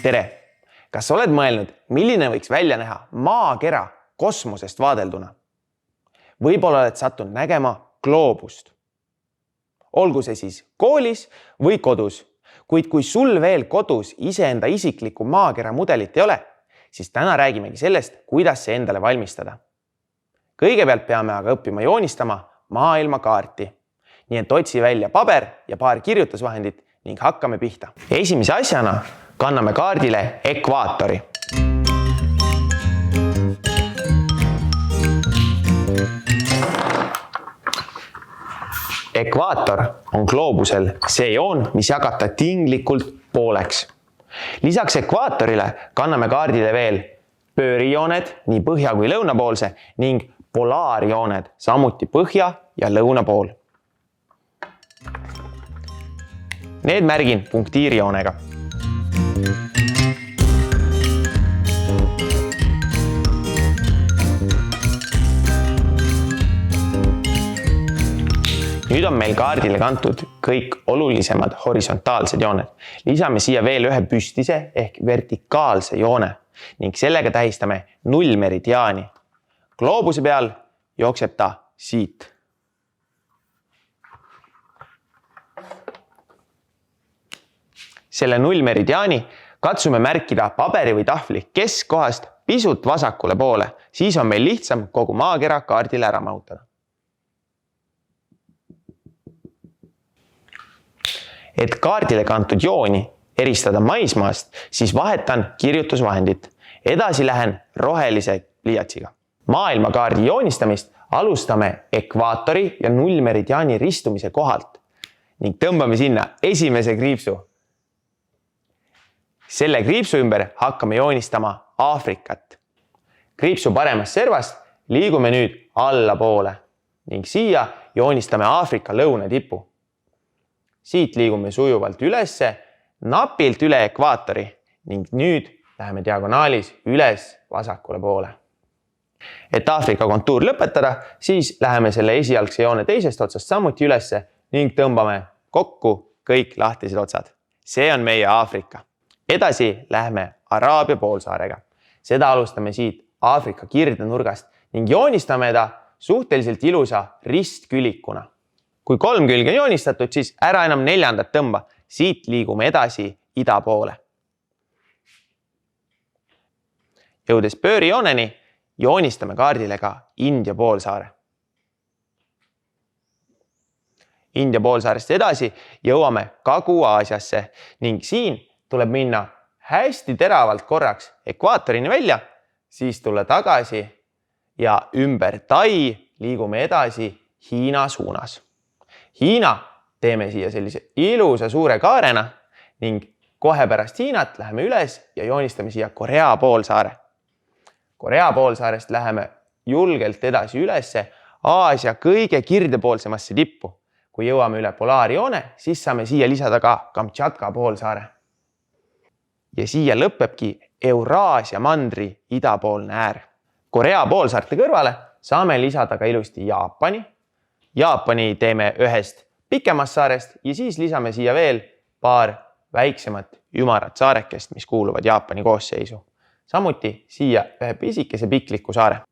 Tere! Kas oled mõelnud, milline võiks välja näha maakera kosmosest vaadelduna? Võib-olla oled sattunud nägema gloobust. Olgu see siis koolis või kodus, kuid kui sul veel kodus iseenda isiklikku maakera mudelit ei ole, siis täna räägimegi sellest, kuidas see endale valmistada. Kõigepealt peame aga õppima joonistama maailmakaarti. Nii et otsi välja paber ja paar kirjutusvahendit ning hakkame pihta. Esimese asjana kanname kaardile ekvaatori. Ekvaator on gloobusel see joon, mis jagata tinglikult pooleks. Lisaks ekvaatorile kanname kaardile veel pöörijooned nii põhja kui lõunapoolse ning polaarjooned samuti põhja ja lõuna pool. Need märgin punktiirijoonega. Nüüd on meil kaardile kantud kõik olulisemad horisontaalsed jooned. Lisame siia veel ühe püstise ehk vertikaalse joone ning sellega tähistame nullmeridiaani. Gloobuse peal jookseb ta siit. Selle nullmeridiaani katsume märkida paberi või tahvli keskkohast pisut vasakule poole, siis on meil lihtsam kogu maakera kaardile ära mahutada. Et kaardile kantud jooni eristada maismaast, siis vahetan kirjutusvahendit. Edasi lähen rohelise pliiatsiga. Maailmakaardi joonistamist alustame ekvaatori ja nullmeridiaani ristumise kohalt ning tõmbame sinna esimese kriipsu. Selle kriipsu ümber hakkame joonistama Aafrikat. Kriipsu paremast servast liigume nüüd allapoole ning siia joonistame Aafrika lõunatipu. Siit liigume sujuvalt ülesse, napilt üle ekvaatori ning nüüd läheme diagonaalis üles vasakule poole. Et Aafrika kontuur lõpetada, siis läheme selle esialgse joone teisest otsast samuti ülesse ning tõmbame kokku kõik lahtised otsad. See on meie Aafrika. Edasi läheme Araabia poolsaarega. Seda alustame siit Aafrika kirdenurgast ning joonistame ta suhteliselt ilusa ristkülikuna. Kui 3 külge on joonistatud, siis ära enam 4. tõmba. Siit liigume edasi ida poole. Jõudes pöörijooneni, joonistame kaardile ka India poolsaare. India poolsaarest edasi jõuame Kagu-Aasiasse ning siin tuleb minna hästi teravalt korraks ekvaatorini välja, siis tulla tagasi ja ümber Tai liigume edasi Hiina suunas. Hiina teeme siia sellise ilusa suure kaarena ning kohe pärast Hiinat läheme üles ja joonistame siia Korea poolsaare. Korea poolsaarest läheme julgelt edasi ülesse Aasia kõige kirdepoolsemasse tippu. Kui jõuame üle polaarjoone, siis saame siia lisada ka Kamtšatka poolsaare. Ja siia lõpebki Euraasia mandri idapoolne äär. Korea poolsaarte kõrvale saame lisada ka ilusti Jaapani. Jaapani teeme ühest pikemast saarest ja siis lisame siia veel paar väiksemat ümarat saarekest, mis kuuluvad Jaapani koosseisu. Samuti siia ühe pisikese pikliku saare.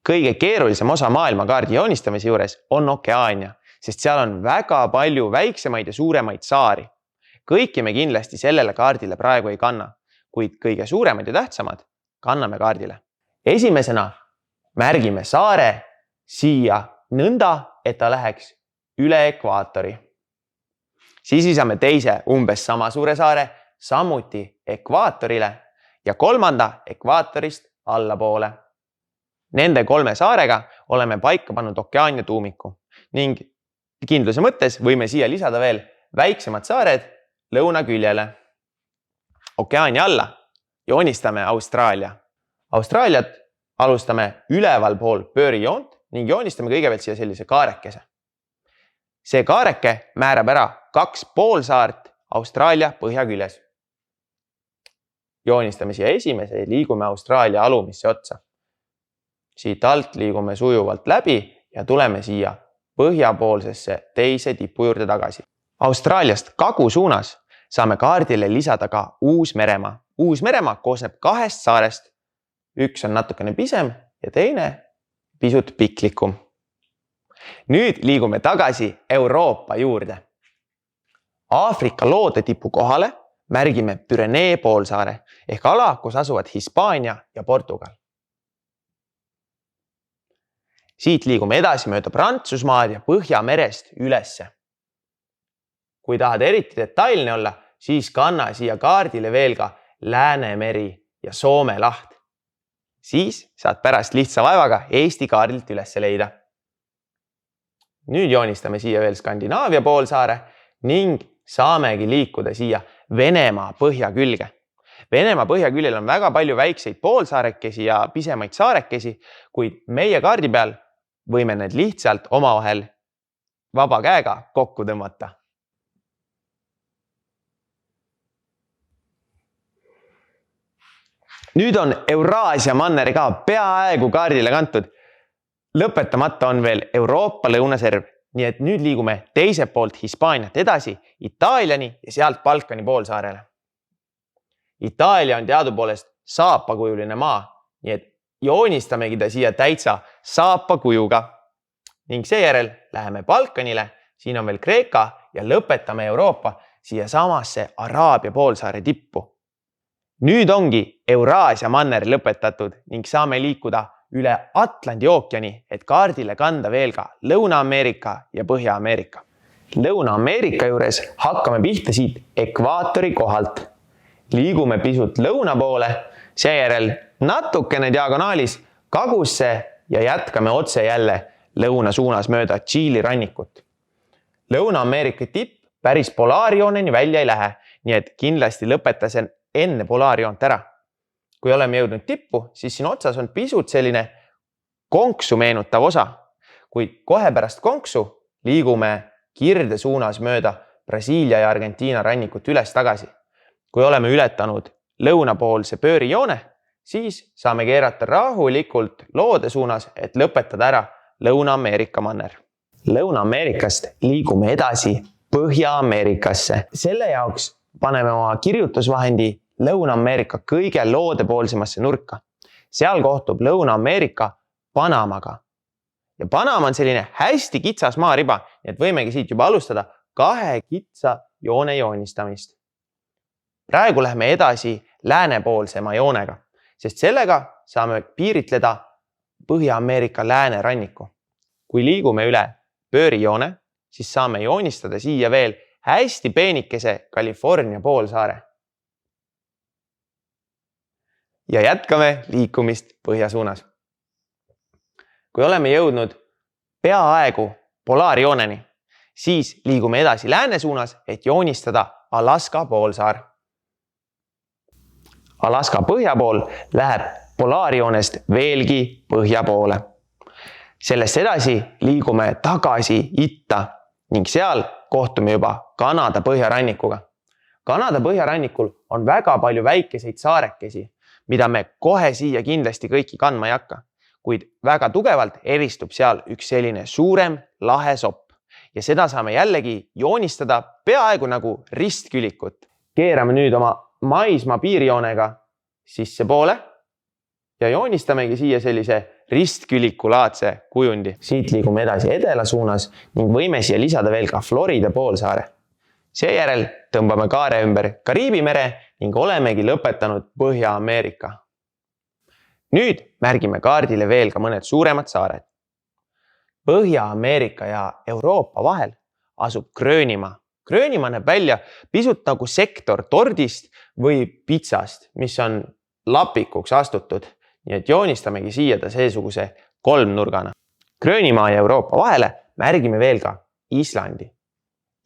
Kõige keerulisem osa maailmakaardi joonistamise juures on Okeaania, sest seal on väga palju väiksemaid ja suuremaid saari. Kõiki me kindlasti sellele kaardile praegu ei kanna, kuid kõige suuremad ja tähtsamad kanname kaardile. Esimesena märgime saare siia nõnda, et ta läheks üle ekvaatori. Siis lisame teise umbes sama suure saare samuti ekvaatorile ja 3. ekvaatorist allapoole. Nende 3 saarega oleme paika pannud Okeaania tuumiku ning kindluse mõttes võime siia lisada veel väiksemad saared lõunaküljele. Okeaania alla joonistame Austraalia. Austraaliat alustame üleval pool pöörijoont ning joonistame kõigepealt siia sellise kaarekese. See kaareke määrab ära 2 poolsaart Austraalia põhjaküljes. Joonistame siia esimese ja liigume Austraalia alumisse otsa. Siit alt liigume sujuvalt läbi ja tuleme siia põhjapoolsesse teise tipu juurde tagasi. Austraaliast Kagu suunas saame kaardile lisada ka Uus-Meremaa Uus-Meremaa koosneb 2 saarest. Üks on natukene pisem ja teine pisut piklikum. Nüüd liigume tagasi Euroopa juurde. Aafrika loodetipu kohale märgime Pürenee poolsaare ehk ala, kus asuvad Hispaania ja Portugal. Siit liigume edasi mööda Prantsusmaad ja Põhjamerest ülesse. Kui tahad eriti detailne olla, siis kanna siia kaardile veel ka Läänemeri ja Soome laht. Siis saad pärast lihtsa vaevaga Eesti kaardilt üles leida. Nüüd joonistame siia veel Skandinaavia poolsaare ning saamegi liikuda siia Venemaa põhjakülge. Venemaa põhjaküljel on väga palju väikseid poolsaarekesi ja pisemaid saarekesi, kuid meie kaardi peal võime need lihtsalt omavahel vaba käega kokku tõmmata. Nüüd on Euraasia manner ka peaaegu kaardile kantud. Lõpetamata on veel Euroopa lõunaserv, nii et nüüd liigume teiselt poolt Hispaaniat edasi Itaaliani ja sealt Balkani poolsaarele. Itaalia on teadupoolest saapakujuline maa, nii et joonistamegi ta siia täitsa saapakujuga. Ning seejärel läheme Balkanile, siin on veel Kreeka ja lõpetame Euroopa siia samasse Araabia poolsaare tippu. Nüüd ongi Euraasia manner lõpetatud ning saame liikuda üle Atlandi ookeani, et kaardile kanda veel ka Lõuna-Ameerika ja Põhja-Ameerika. Lõuna-Ameerika juures hakkame pihta siit ekvaatori kohalt. Liigume pisut lõuna poole, seejärel natukene diagonaalis kagusse ja jätkame otse jälle lõuna suunas mööda Tšiili rannikut. Lõuna-Ameerika tipp päris polaarjooneni välja ei lähe, nii et kindlasti lõpetasin enne polaarjoont ära. Kui oleme jõudnud tippu, siis siin otsas on pisut selline konksu meenutav osa, kuid kohe pärast konksu liigume kirde suunas mööda Brasiilia ja Argentiina rannikut üles tagasi. Kui oleme ületanud lõunapoolse pöörijoone, siis saame keerata rahulikult loode suunas, et lõpetada ära Lõuna-Ameerika manner. Lõuna-Ameerikast liigume edasi Põhja-Ameerikasse. Selle jaoks paneme oma kirjutusvahendi Lõuna-Ameerika kõige loodepoolsemasse nurka. Seal kohtub Lõuna-Ameerika Panamaga. Ja Panama on selline hästi kitsas maariba, nii et võimegi siit juba alustada 2 kitsa joone joonistamist. Praegu läheme edasi läänepoolsema joonega, sest sellega saame piiritleda Põhja-Ameerika lääneranniku. Kui liigume üle pöörijoone, siis saame joonistada siia veel hästi peenikese California poolsaare. Ja jätkame liikumist põhja suunas. Kui oleme jõudnud peaaegu polaarjooneni, siis liigume edasi lääne suunas, et joonistada Alaska poolsaar. Alaska põhja pool läheb polaarjoonest veelgi põhja poole. Sellest edasi liigume tagasi itta ning seal kohtume juba Kanada põhjarannikuga. Kanada põhjarannikul on väga palju väikeseid saarekesi, mida me kohe siia kindlasti kõiki kandma ei hakka, kuid väga tugevalt eristub seal üks selline suurem lahe sopp ja seda saame jällegi joonistada peaaegu nagu ristkülikut. Keerame nüüd oma maismaa piirjoonega sisse poole ja joonistamegi siia sellise ristkülikulaadse kujundi. Siit liigume edasi edela suunas ning võime siia lisada veel ka Florida poolsaare. Seejärel tõmbame kaare ümber Kariibi mere ning olemegi lõpetanud Põhja-Ameerika. Nüüd märgime kaardile veel ka mõned suuremad saared. Põhja-Ameerika ja Euroopa vahel asub Gröönimaa. Gröönimaa näeb välja pisut nagu sektor tordist või pitsast, mis on lapikuks astutud, nii et joonistamegi siia ta seesuguse kolmnurgana. Gröönimaa ja Euroopa vahele märgime veel ka Islandi.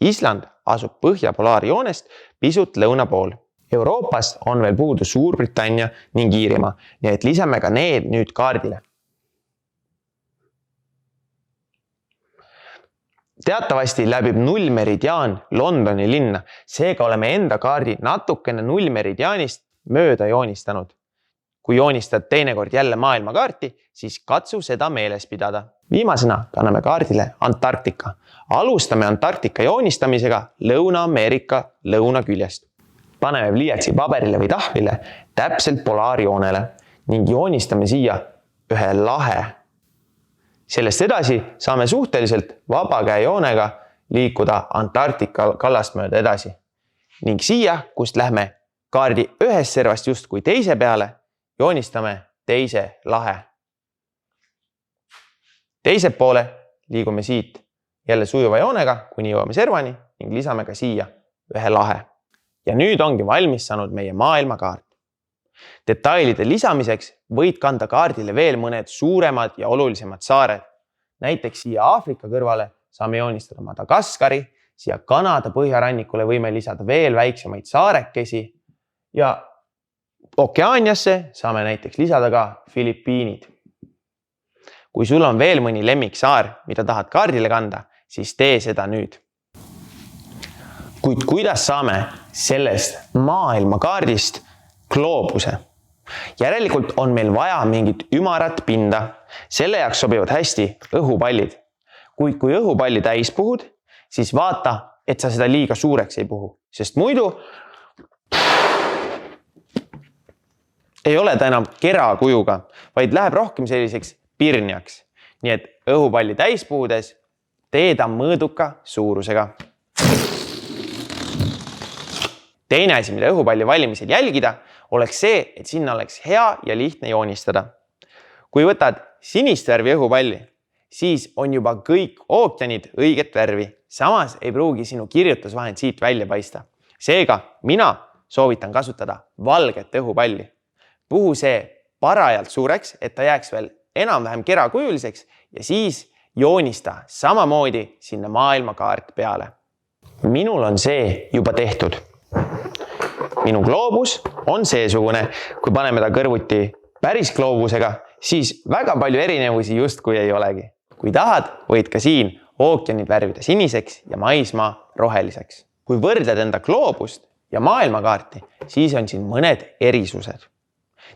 Island asub põhjapolaarjoonest pisut lõuna pool. Euroopast on veel puudu Suurbritannia ning Iirimaa, nii et lisame ka need nüüd kaardile. Teatavasti läbib nullmeridiaan Londoni linna, seega oleme enda kaardi natukene nullmeridiaanist mööda joonistanud. Kui joonistad teinekord jälle maailmakaarti, siis katsu seda meeles pidada. Viimasena kanname kaardile Antarktika. Alustame Antarktika joonistamisega Lõuna-Ameerika lõunaküljest. Paneme pliiatsi paberile või tahvlile täpselt polaarjoonele ning joonistame siia ühe lahe. Sellest edasi saame suhteliselt vabakäejoonega liikuda Antarktika kallast mööda edasi. Ning siia, kust lähme kaardi ühest servast justkui teise peale, joonistame teise lahe. Teiselt poole liigume siit jälle sujuva joonega, kuni jõuame servani ning lisame ka siia ühe lahe. Ja nüüd ongi valmis saanud meie maailmakaart. Detailide lisamiseks võid kanda kaardile veel mõned suuremad ja olulisemad saared. Näiteks siia Aafrika kõrvale saame joonistada Madagaskari, siia Kanada põhjarannikule võime lisada veel väiksemaid saarekesi ja Okeaaniasse saame näiteks lisada ka Filipiinid. Kui sul on veel mõni lemmiksaar, mida tahad kaardile kanda, siis tee seda nüüd. Kuid kuidas saame sellest maailmakaardist gloobuse? Järelikult on meil vaja mingit ümarat pinda. Selle jaoks sobivad hästi õhupallid. Kuid kui õhupalli täis puhud, siis vaata, et sa seda liiga suureks ei puhu, sest muidu ei ole ta enam kerakujuga, vaid läheb rohkem selliseks pirnjaks. Nii et õhupalli täis puhudes tee ta mõõduka suurusega. Teine asi, mida õhupalli valimisel jälgida, oleks see, et sinna oleks hea ja lihtne joonistada. Kui võtad sinist värvi õhupalli, siis on juba kõik ookeanid õiget värvi. Samas ei pruugi sinu kirjutusvahend siit välja paista. Seega mina soovitan kasutada valget õhupalli. Puhu see parajalt suureks, et ta jääks veel enam-vähem kerakujuliseks ja siis joonista samamoodi sinna maailmakaart peale. Minul on see juba tehtud. Minu gloobus on seesugune. Kui paneme ta kõrvuti päris gloobusega, siis väga palju erinevusi justkui ei olegi. Kui tahad, võid ka siin ookeanid värvida siniseks ja maismaa roheliseks. Kui võrdled enda gloobust ja maailmakaarti, siis on siin mõned erisused.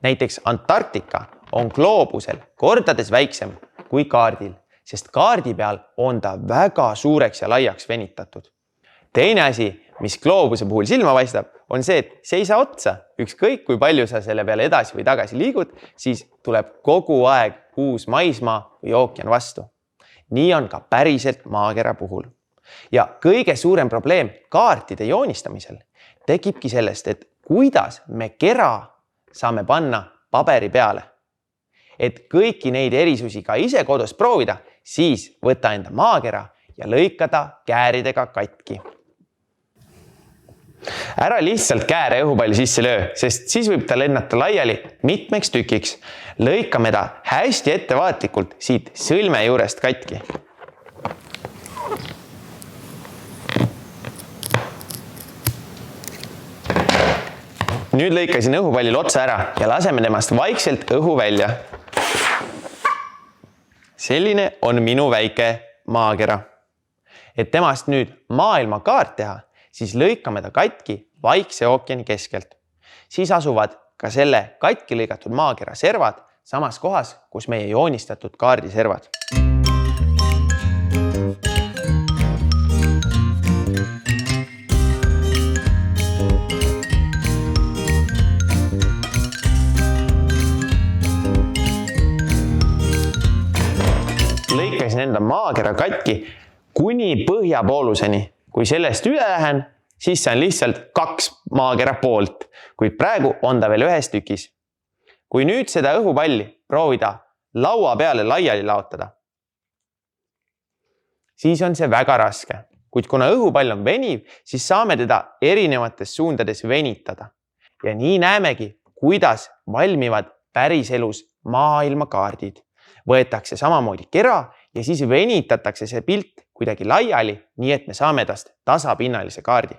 Näiteks Antarktika on gloobusel kordades väiksem kui kaardil, sest kaardi peal on ta väga suureks ja laiaks venitatud. Teine asi, mis gloobuse puhul silma paistab, on see, et see ei saa otsa. Ükskõik kui palju sa selle peale edasi või tagasi liigud, siis tuleb kogu aeg uus maismaa või ookean vastu. Nii on ka päriselt maakera puhul. Ja kõige suurem probleem kaartide joonistamisel tekibki sellest, et kuidas me kera saame panna paberi peale. Et kõiki neid erisusi ka ise kodus proovida, siis võta enda maakera ja lõika ta kääridega katki. Ära lihtsalt kääre õhupalli sisse löö, sest siis võib ta lennata laiali mitmeks tükiks. Lõikame ta hästi ettevaatlikult siit sõlme juurest katki. Nüüd lõikasin õhupallil otsa ära ja laseme temast vaikselt õhu välja. Selline on minu väike maakera. Et temast nüüd maailmakaart teha, siis lõikame ta katki Vaikse ookeani keskelt. Siis asuvad ka selle katki lõigatud maakera servad samas kohas, kus meie joonistatud kaardi servad. Lõikasin enda maakera katki kuni põhjapooluseni. Kui sellest üle lähen, siis see on lihtsalt 2 maakera poolt, kuid praegu on ta veel ühes tükis. Kui nüüd seda õhupalli proovida laua peale laiali laotada, siis on see väga raske. Kuid kuna õhupall on veniv, siis saame teda erinevates suundades venitada. Ja nii näemegi, kuidas valmivad päriselus maailmakaardid. Võetakse samamoodi kera ja siis venitatakse see pilt kuidagi laiali, nii et me saame tast tasapinnalise kaardi.